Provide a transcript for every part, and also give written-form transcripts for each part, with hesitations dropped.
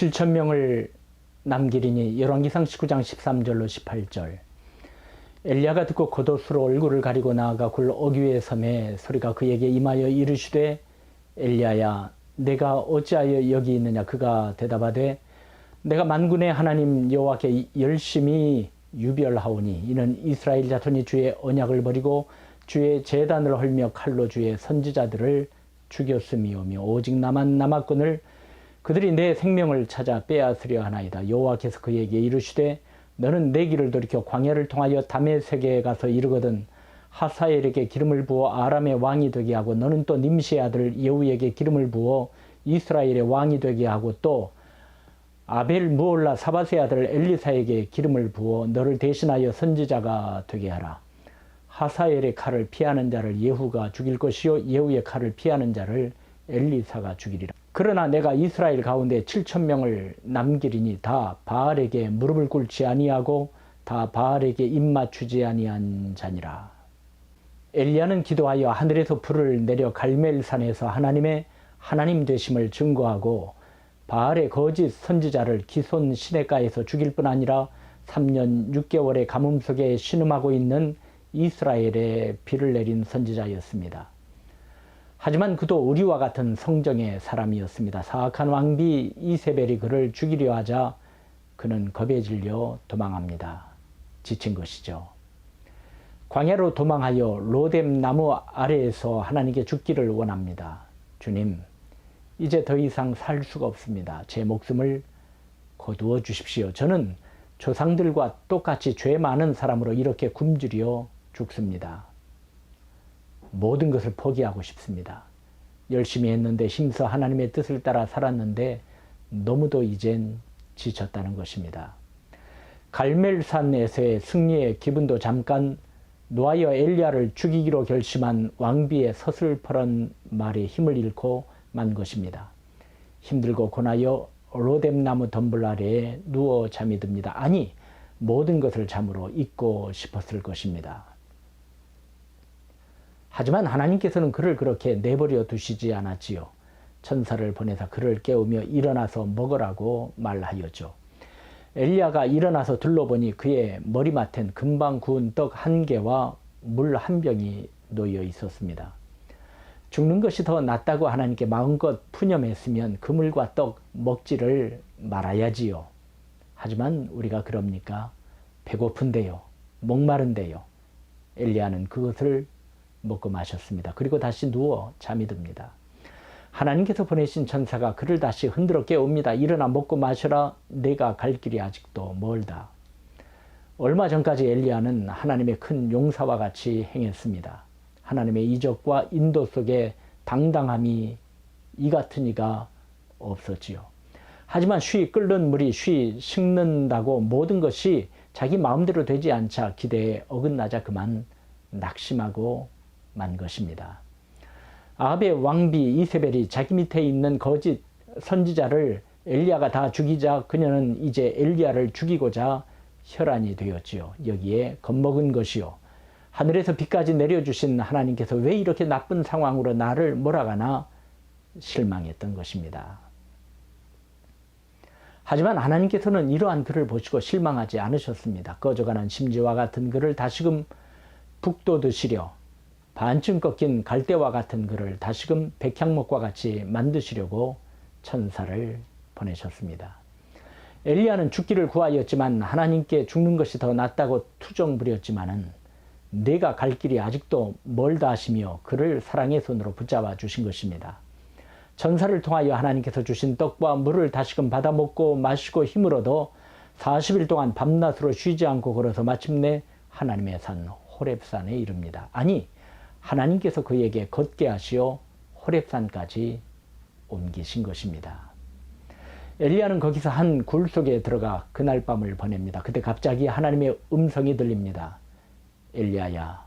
7천 명을 남기리니 열왕기상 19장 13절로 18절. 엘리야가 듣고 겉옷으로 얼굴을 가리고 나아가 굴 어귀에 섬에 소리가 그에게 임하여 이르시되 엘리야야 내가 어찌하여 여기 있느냐. 그가 대답하되 내가 만군의 하나님 여호와께 열심히 유별하오니 이는 이스라엘 자손이 주의 언약을 버리고 주의 제단을 헐며 칼로 주의 선지자들을 죽였음이오며 오직 나만 남았거늘 그들이 내 생명을 찾아 빼앗으려 하나이다. 여호와께서 그에게 이르시되 너는 내 길을 돌이켜 광야를 통하여 다메섹에 가서 이르거든 하사엘에게 기름을 부어 아람의 왕이 되게 하고 너는 또 님시의 아들 예후에게 기름을 부어 이스라엘의 왕이 되게 하고 또 아벨 무올라 사밧의 아들 엘리사에게 기름을 부어 너를 대신하여 선지자가 되게 하라. 하사엘의 칼을 피하는 자를 예후가 죽일 것이요 예후의 칼을 피하는 자를 엘리사가 죽이리라. 그러나 내가 이스라엘 가운데 7천 명을 남기리니 다 바알에게 무릎을 꿇지 아니하고 다 바알에게 입맞추지 아니한 자니라. 엘리야는 기도하여 하늘에서 불을 내려 갈멜산에서 하나님의 하나님 되심을 증거하고 바알의 거짓 선지자를 기손 시내가에서 죽일 뿐 아니라 3년 6개월의 가뭄 속에 신음하고 있는 이스라엘에 비를 내린 선지자였습니다. 하지만 그도 우리와 같은 성정의 사람이었습니다. 사악한 왕비 이세벨이 그를 죽이려 하자 그는 겁에 질려 도망합니다. 지친 것이죠. 광야로 도망하여 로뎀 나무 아래에서 하나님께 죽기를 원합니다. 주님, 이제 더 이상 살 수가 없습니다. 제 목숨을 거두어 주십시오. 저는 조상들과 똑같이 죄 많은 사람으로 이렇게 굶주려 죽습니다. 모든 것을 포기하고 싶습니다. 열심히 했는데 힘써 하나님의 뜻을 따라 살았는데 너무도 이젠 지쳤다는 것입니다. 갈멜산에서의 승리의 기분도 잠깐 놓아여 엘리야를 죽이기로 결심한 왕비의 서슬퍼런 말에 힘을 잃고 만 것입니다. 힘들고 고나여 로뎀나무 덤불 아래에 누워 잠이 듭니다. 아니, 모든 것을 잠으로 잊고 싶었을 것입니다. 하지만 하나님께서는 그를 그렇게 내버려 두시지 않았지요. 천사를 보내사 그를 깨우며 일어나서 먹으라고 말하였죠. 엘리야가 일어나서 둘러보니 그의 머리맡엔 금방 구운 떡 1개와 물 1병이 놓여 있었습니다. 죽는 것이 더 낫다고 하나님께 마음껏 푸념했으면 그 물과 떡 먹지를 말아야지요. 하지만 우리가 그럽니까? 배고픈데요. 목마른데요. 엘리야는 그것을 먹고 마셨습니다. 그리고 다시 누워 잠이 듭니다. 하나님께서 보내신 천사가 그를 다시 흔들어 깨웁니다. 일어나 먹고 마셔라. 내가 갈 길이 아직도 멀다. 얼마 전까지 엘리야는 하나님의 큰 용사와 같이 행했습니다. 하나님의 이적과 인도 속에 당당함이 이 같은 이가 없었지요. 하지만 쉬 끓는 물이 쉬 식는다고 모든 것이 자기 마음대로 되지 않자 기대에 어긋나자 그만 낙심하고 만 것입니다. 아합의 왕비 이세벨이 자기 밑에 있는 거짓 선지자를 엘리야가 다 죽이자 그녀는 이제 엘리야를 죽이고자 혈안이 되었지요. 여기에 겁먹은 것이요. 하늘에서 비까지 내려주신 하나님께서 왜 이렇게 나쁜 상황으로 나를 몰아가나 실망했던 것입니다. 하지만 하나님께서는 이러한 그를 보시고 실망하지 않으셨습니다. 꺼져가는 심지와 같은 그를 다시금 북돋으시려 반쯤 꺾인 갈대와 같은 그를 다시금 백향목과 같이 만드시려고 천사를 보내셨습니다. 엘리야는 죽기를 구하였지만 하나님께 죽는 것이 더 낫다고 투정 부렸지만은 내가 갈 길이 아직도 멀다 하시며 그를 사랑의 손으로 붙잡아 주신 것입니다. 천사를 통하여 하나님께서 주신 떡과 물을 다시금 받아 먹고 마시고 힘을 얻어 40일 동안 밤낮으로 쉬지 않고 걸어서 마침내 하나님의 산 호렙산에 이릅니다. 아니, 하나님께서 그에게 걷게 하시어 호렙산까지 옮기신 것입니다. 엘리야는 거기서 한 굴 속에 들어가 그날 밤을 보냅니다. 그때 갑자기 하나님의 음성이 들립니다. 엘리야야,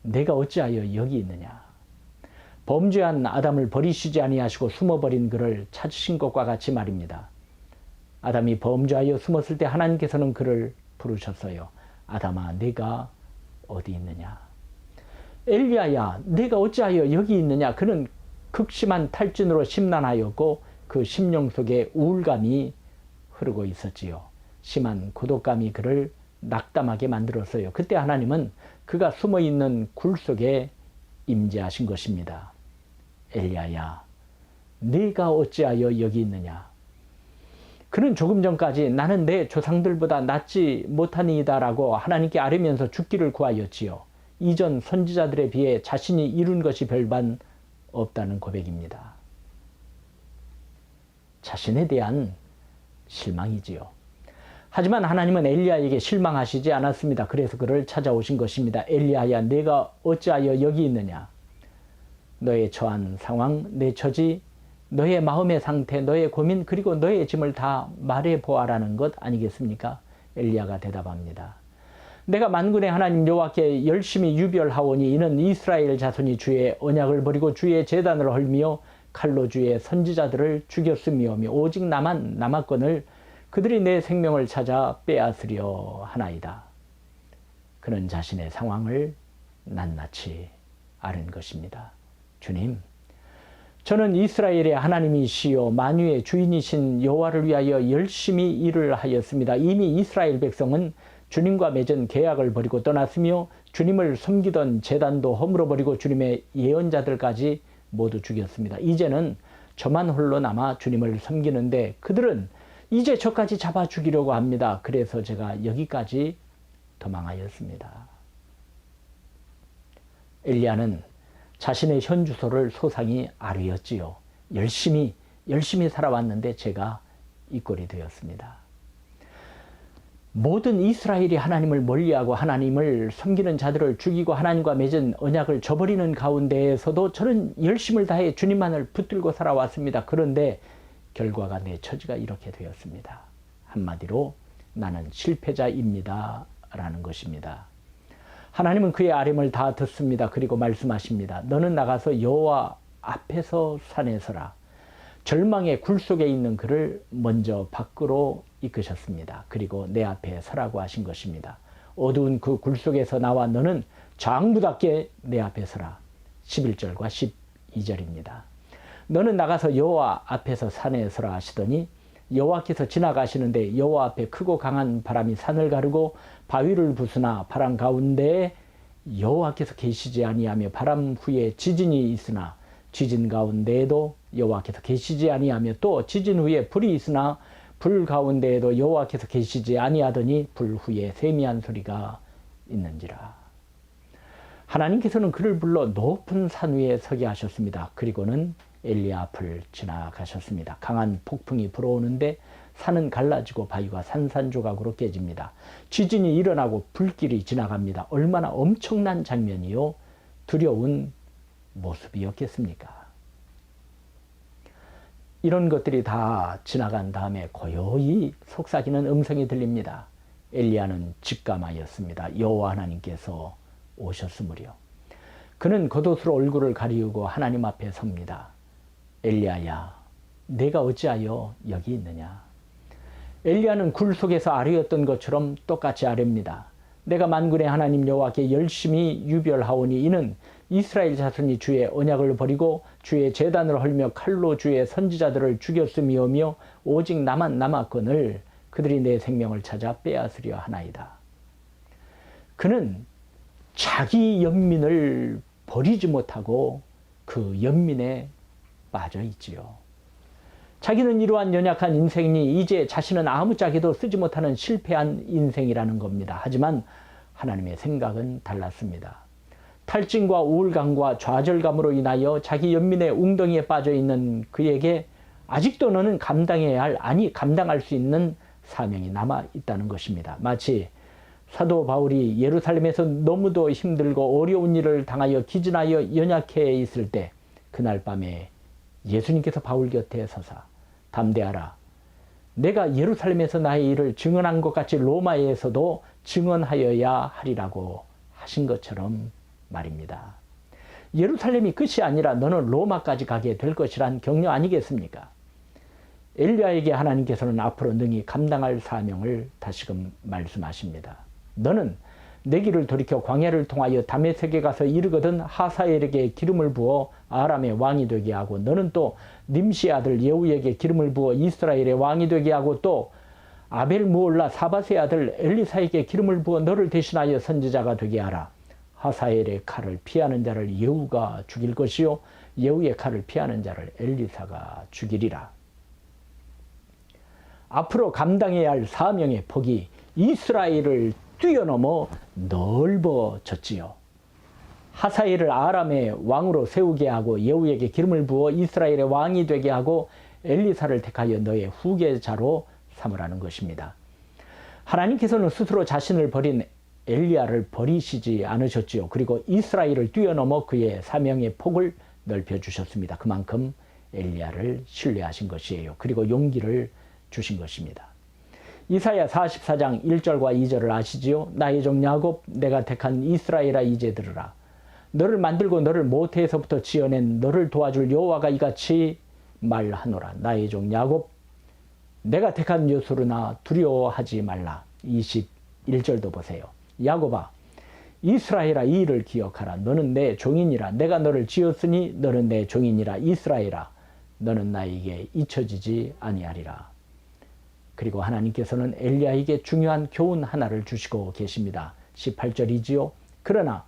내가 어찌하여 여기 있느냐? 범죄한 아담을 버리시지 아니하시고 숨어버린 그를 찾으신 것과 같이 말입니다. 아담이 범죄하여 숨었을 때 하나님께서는 그를 부르셨어요. 아담아, 내가 어디 있느냐? 엘리야야, 내가 어찌하여 여기 있느냐? 그는 극심한 탈진으로 심란하였고 그 심령 속에 우울감이 흐르고 있었지요. 심한 고독감이 그를 낙담하게 만들었어요. 그때 하나님은 그가 숨어있는 굴 속에 임재하신 것입니다. 엘리야야, 네가 어찌하여 여기 있느냐? 그는 조금 전까지 나는 내 조상들보다 낫지 못하니이다라고 하나님께 아뢰면서 죽기를 구하였지요. 이전 선지자들에 비해 자신이 이룬 것이 별반 없다는 고백입니다. 자신에 대한 실망이지요. 하지만 하나님은 엘리야에게 실망하시지 않았습니다. 그래서 그를 찾아오신 것입니다. 엘리야야, 내가 어찌하여 여기 있느냐? 너의 처한 상황, 내 처지, 너의 마음의 상태, 너의 고민, 그리고 너의 짐을 다 말해보아라는 것 아니겠습니까? 엘리야가 대답합니다. 내가 만군의 하나님 여호와께 열심히 유별하오니 이는 이스라엘 자손이 주의 언약을 버리고 주의 제단을 헐미어 칼로 주의 선지자들을 죽였음이오며 오직 나만 남았거늘 그들이 내 생명을 찾아 빼앗으려 하나이다. 그는 자신의 상황을 낱낱이 아는 것입니다. 주님, 저는 이스라엘의 하나님이시요 만유의 주인이신 여호와를 위하여 열심히 일을 하였습니다. 이미 이스라엘 백성은 주님과 맺은 계약을 버리고 떠났으며 주님을 섬기던 제단도 허물어 버리고 주님의 예언자들까지 모두 죽였습니다. 이제는 저만 홀로 남아 주님을 섬기는데 그들은 이제 저까지 잡아 죽이려고 합니다. 그래서 제가 여기까지 도망하였습니다. 엘리야는 자신의 현 주소를 소상히 아뢰었지요. 열심히 살아왔는데 제가 이 꼴이 되었습니다. 모든 이스라엘이 하나님을 멀리하고 하나님을 섬기는 자들을 죽이고 하나님과 맺은 언약을 저버리는 가운데에서도 저는 열심을 다해 주님만을 붙들고 살아왔습니다. 그런데 결과가 내 처지가 이렇게 되었습니다. 한마디로 나는 실패자입니다 라는 것입니다. 하나님은 그의 아뢰음을 다 듣습니다. 그리고 말씀하십니다. 너는 나가서 여호와 앞에서 산에 서라. 절망의 굴 속에 있는 그를 먼저 밖으로 이끄셨습니다. 그리고 내 앞에 서라고 하신 것입니다. 어두운 그 굴 속에서 나와 너는 장부답게 내 앞에 서라. 11절과 12절입니다. 너는 나가서 여호와 앞에서 산에 서라 하시더니 여호와께서 지나가시는데 여호와 앞에 크고 강한 바람이 산을 가르고 바위를 부수나 바람 가운데에 여호와께서 계시지 아니하며 바람 후에 지진이 있으나 지진 가운데에도 여호와께서 계시지 아니하며 또 지진 후에 불이 있으나 불 가운데에도 여호와께서 계시지 아니하더니 불 후에 세미한 소리가 있는지라. 하나님께서는 그를 불러 높은 산 위에 서게 하셨습니다. 그리고는 엘리야 앞을 지나가셨습니다. 강한 폭풍이 불어오는데 산은 갈라지고 바위가 산산조각으로 깨집니다. 지진이 일어나고 불길이 지나갑니다. 얼마나 엄청난 장면이요 두려운 모습이었겠습니까? 이런 것들이 다 지나간 다음에 고요히 속삭이는 음성이 들립니다. 엘리야는 직감하였습니다. 여호와 하나님께서 오셨으므려. 그는 겉옷으로 얼굴을 가리우고 하나님 앞에 섭니다. 엘리야야, 내가 어찌하여 여기 있느냐? 엘리야는 굴 속에서 아뢰었던 것처럼 똑같이 아뢰입니다. 내가 만군의 하나님 여호와께 열심히 유별하오니 이는 이스라엘 자손이 주의 언약을 버리고 주의 제단을 헐며 칼로 주의 선지자들을 죽였음이오며 오직 나만 남았거늘 그들이 내 생명을 찾아 빼앗으려 하나이다. 그는 자기 연민을 버리지 못하고 그 연민에 빠져 있지요. 자기는 이러한 연약한 인생이 이제 자신은 아무짝에도 쓰지 못하는 실패한 인생이라는 겁니다. 하지만 하나님의 생각은 달랐습니다. 탈진과 우울감과 좌절감으로 인하여 자기 연민의 웅덩이에 빠져 있는 그에게 아직도 너는 감당해야 할, 아니 감당할 수 있는 사명이 남아 있다는 것입니다. 마치 사도 바울이 예루살렘에서 너무도 힘들고 어려운 일을 당하여 기진하여 연약해 있을 때 그날 밤에 예수님께서 바울 곁에 서사 담대하라. 내가 예루살렘에서 나의 일을 증언한 것 같이 로마에서도 증언하여야 하리라고 하신 것처럼 말입니다. 예루살렘이 끝이 아니라 너는 로마까지 가게 될 것이란 격려 아니겠습니까? 엘리야에게 하나님께서는 앞으로 능히 감당할 사명을 다시금 말씀하십니다. 너는 내 길을 돌이켜 광야를 통하여 다메섹에 가서 이르거든 하사엘에게 기름을 부어 아람의 왕이 되게 하고 너는 또 님시의 아들 예후에게 기름을 부어 이스라엘의 왕이 되게 하고 또 아벨 무올라 사밧의 아들 엘리사에게 기름을 부어 너를 대신하여 선지자가 되게 하라. 하사엘의 칼을 피하는 자를 예후가 죽일 것이요 예후의 칼을 피하는 자를 엘리사가 죽이리라. 앞으로 감당해야 할 사명의 폭이 이스라엘을 뛰어넘어 넓어졌지요. 하사엘을 아람의 왕으로 세우게 하고 예후에게 기름을 부어 이스라엘의 왕이 되게 하고 엘리사를 택하여 너의 후계자로 삼으라는 것입니다. 하나님께서는 스스로 자신을 버린 엘리야를 버리시지 않으셨지요. 그리고 이스라엘을 뛰어넘어 그의 사명의 폭을 넓혀주셨습니다. 그만큼 엘리야를 신뢰하신 것이에요. 그리고 용기를 주신 것입니다. 이사야 44장 1절과 2절을 아시지요? 나의 종 야곱 내가 택한 이스라엘아 이제 들으라. 너를 만들고 너를 모태에서부터 지어낸 너를 도와줄 여호와가 이같이 말하노라. 나의 종 야곱 내가 택한 요소르나 두려워하지 말라. 21절도 보세요. 야곱아 이스라엘아 이 일을 기억하라. 너는 내 종이니라. 내가 너를 지었으니 너는 내 종이니라. 이스라엘아 너는 나에게 잊혀지지 아니하리라. 그리고 하나님께서는 엘리야에게 중요한 교훈 하나를 주시고 계십니다. 18절이지요. 그러나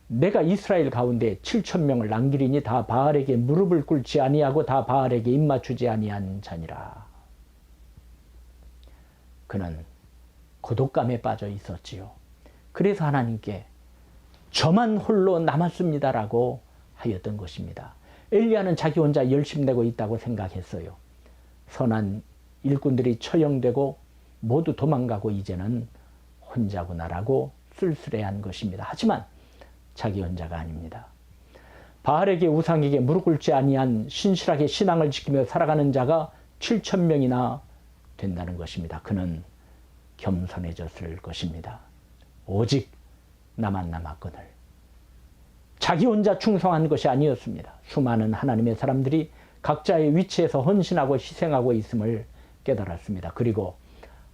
내가 이스라엘 가운데 7,000명을 남기리니 다 바알에게 무릎을 꿇지 아니하고 다 바알에게 입맞추지 아니한 자니라. 그는 고독감에 빠져 있었지요. 그래서 하나님께 저만 홀로 남았습니다라고 하였던 것입니다. 엘리야는 자기 혼자 열심내고 있다고 생각했어요. 선한 일꾼들이 처형되고 모두 도망가고 이제는 혼자구나라고 쓸쓸해한 것입니다. 하지만 자기 혼자가 아닙니다. 바알에게 우상에게 무릎 꿇지 아니한 신실하게 신앙을 지키며 살아가는 자가 7,000명이나 된다는 것입니다. 그는 겸손해졌을 것입니다. 오직 나만 남았거늘. 자기 혼자 충성한 것이 아니었습니다. 수많은 하나님의 사람들이 각자의 위치에서 헌신하고 희생하고 있음을 깨달았습니다. 그리고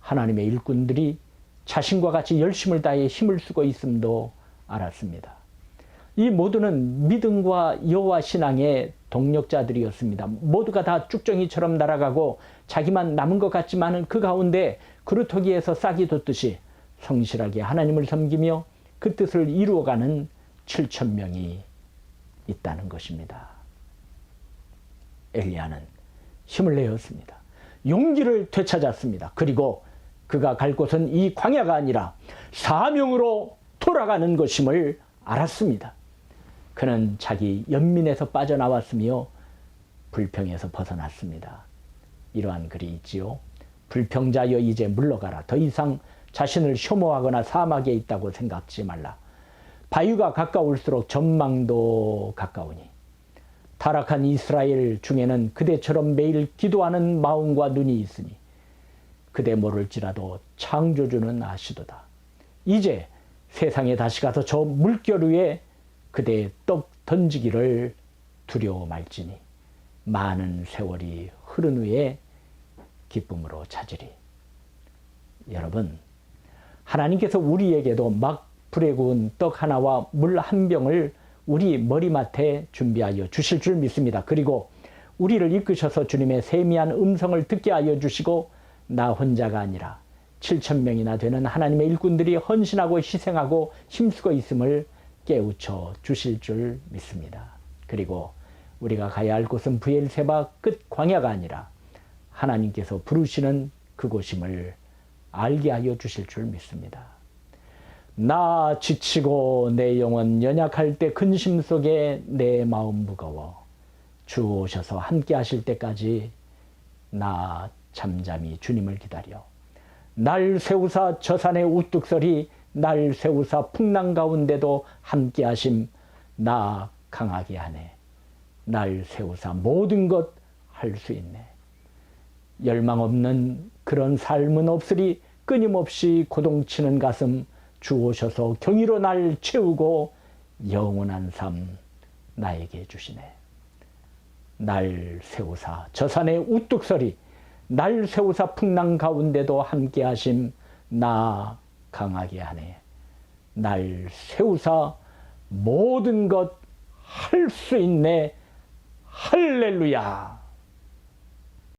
하나님의 일꾼들이 자신과 같이 열심을 다해 힘을 쓰고 있음도 알았습니다. 이 모두는 믿음과 여호와 신앙의 동력자들이었습니다. 모두가 다 쭉정이처럼 날아가고 자기만 남은 것 같지만은 그 가운데 그루터기에서 싹이 돋듯이 성실하게 하나님을 섬기며 그 뜻을 이루어가는 7,000명이 있다는 것입니다. 엘리야는 힘을 내었습니다. 용기를 되찾았습니다. 그리고 그가 갈 곳은 이 광야가 아니라 사명으로 돌아가는 것임을 알았습니다. 그는 자기 연민에서 빠져나왔으며 불평에서 벗어났습니다. 이러한 글이 있지요. 불평자여 이제 물러가라. 더 이상 자신을 혐오하거나 사막에 있다고 생각지 말라. 바위가 가까울수록 전망도 가까우니 타락한 이스라엘 중에는 그대처럼 매일 기도하는 마음과 눈이 있으니 그대 모를지라도 창조주는 아시도다. 이제 세상에 다시 가서 저 물결 위에 그대의 떡 던지기를 두려워 말지니 많은 세월이 흐른 후에 기쁨으로 찾으리. 여러분, 하나님께서 우리에게도 막 불에 구운 떡 하나와 물 한 병을 우리 머리맡에 준비하여 주실 줄 믿습니다. 그리고 우리를 이끄셔서 주님의 세미한 음성을 듣게 하여 주시고 나 혼자가 아니라 7,000명이나 되는 하나님의 일꾼들이 헌신하고 희생하고 힘쓰고 있음을 깨우쳐 주실 줄 믿습니다. 그리고 우리가 가야 할 곳은 브엘세바 끝 광야가 아니라 하나님께서 부르시는 그곳임을 알게 하여 주실 줄 믿습니다. 나 지치고 내 영혼 연약할 때 근심 속에 내 마음 무거워 주 오셔서 함께 하실 때까지 나 잠잠히 주님을 기다려 날 세우사 저산의 우뚝 서리 날 세우사 풍랑 가운데도 함께 하심 나 강하게 하네 날 세우사 모든 것 할 수 있네. 열망 없는 그런 삶은 없으리 끊임없이 고동치는 가슴 주 오셔서 경의로 날 채우고 영원한 삶 나에게 주시네. 날 세우사 저산의 우뚝 서리 날 세우사 풍랑 가운데도 함께 하심 나 강하게 하네. 날 세우사 모든 것 할 수 있네. 할렐루야.